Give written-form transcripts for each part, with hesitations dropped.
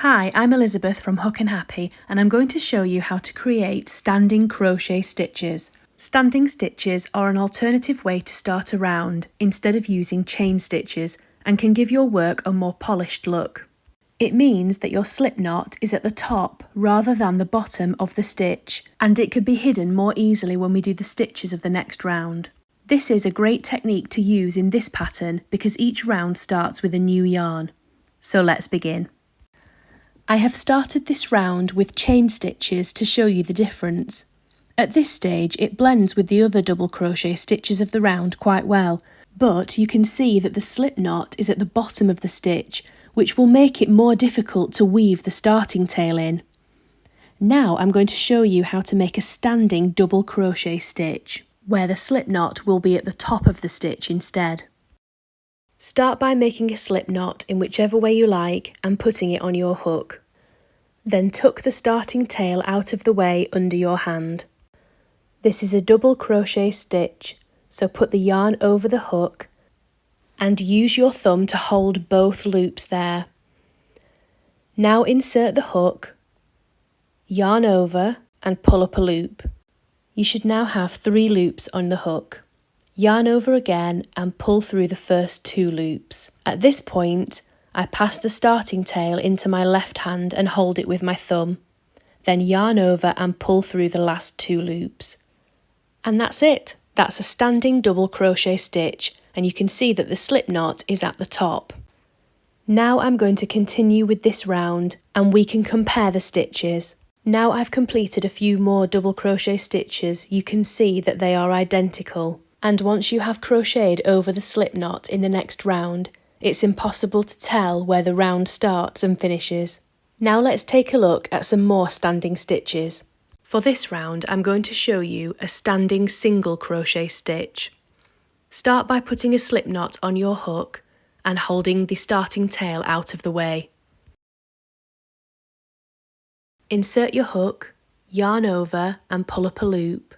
Hi, I'm Elizabeth from Hook and Happy, and I'm going to show you how to create standing crochet stitches. Standing stitches are an alternative way to start a round instead of using chain stitches and can give your work a more polished look. It means that your slip knot is at the top rather than the bottom of the stitch, and it could be hidden more easily when we do the stitches of the next round. This is a great technique to use in this pattern because each round starts with a new yarn. So let's begin. I have started this round with chain stitches to show you the difference. At this stage it blends with the other double crochet stitches of the round quite well, but you can see that the slip knot is at the bottom of the stitch, which will make it more difficult to weave the starting tail in. Now I'm going to show you how to make a standing double crochet stitch, where the slip knot will be at the top of the stitch instead. Start by making a slip knot in whichever way you like and putting it on your hook. Then tuck the starting tail out of the way under your hand. This is a double crochet stitch, so put the yarn over the hook and use your thumb to hold both loops there. Now insert the hook, yarn over and pull up a loop. You should now have 3 loops on the hook. Yarn over again and pull through the first 2 loops. At this point, I pass the starting tail into my left hand and hold it with my thumb. Then yarn over and pull through the last 2 loops. And that's it. That's a standing double crochet stitch, and you can see that the slip knot is at the top. Now I'm going to continue with this round and we can compare the stitches. Now I've completed a few more double crochet stitches, you can see that they are identical. And once you have crocheted over the slip knot in the next round, it's impossible to tell where the round starts and finishes. Now let's take a look at some more standing stitches. For this round, I'm going to show you a standing single crochet stitch. Start by putting a slip knot on your hook and holding the starting tail out of the way. Insert your hook, yarn over and pull up a loop.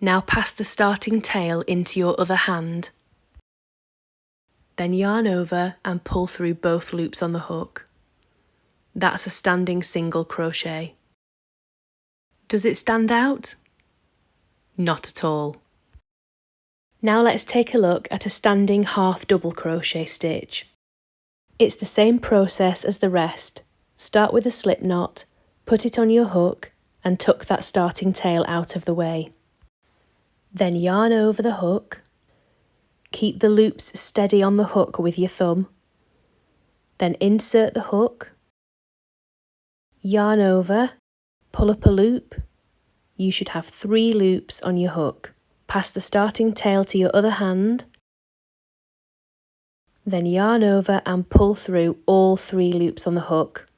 Now pass the starting tail into your other hand. Then yarn over and pull through both loops on the hook. That's a standing single crochet. Does it stand out? Not at all. Now let's take a look at a standing half double crochet stitch. It's the same process as the rest. Start with a slip knot, put it on your hook and tuck that starting tail out of the way. Then yarn over the hook. Keep the loops steady on the hook with your thumb. Then insert the hook. Yarn over, pull up a loop. You should have 3 loops on your hook. Pass the starting tail to your other hand. Then yarn over and pull through all 3 loops on the hook.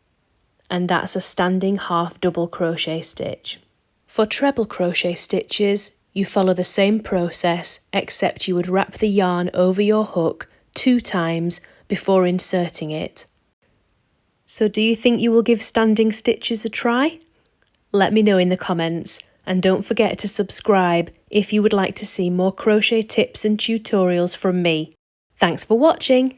And that's a standing half double crochet stitch. For treble crochet stitches, you follow the same process, except you would wrap the yarn over your hook 2 times before inserting it. So do you think you will give standing stitches a try? Let me know in the comments, and don't forget to subscribe if you would like to see more crochet tips and tutorials from me. Thanks for watching!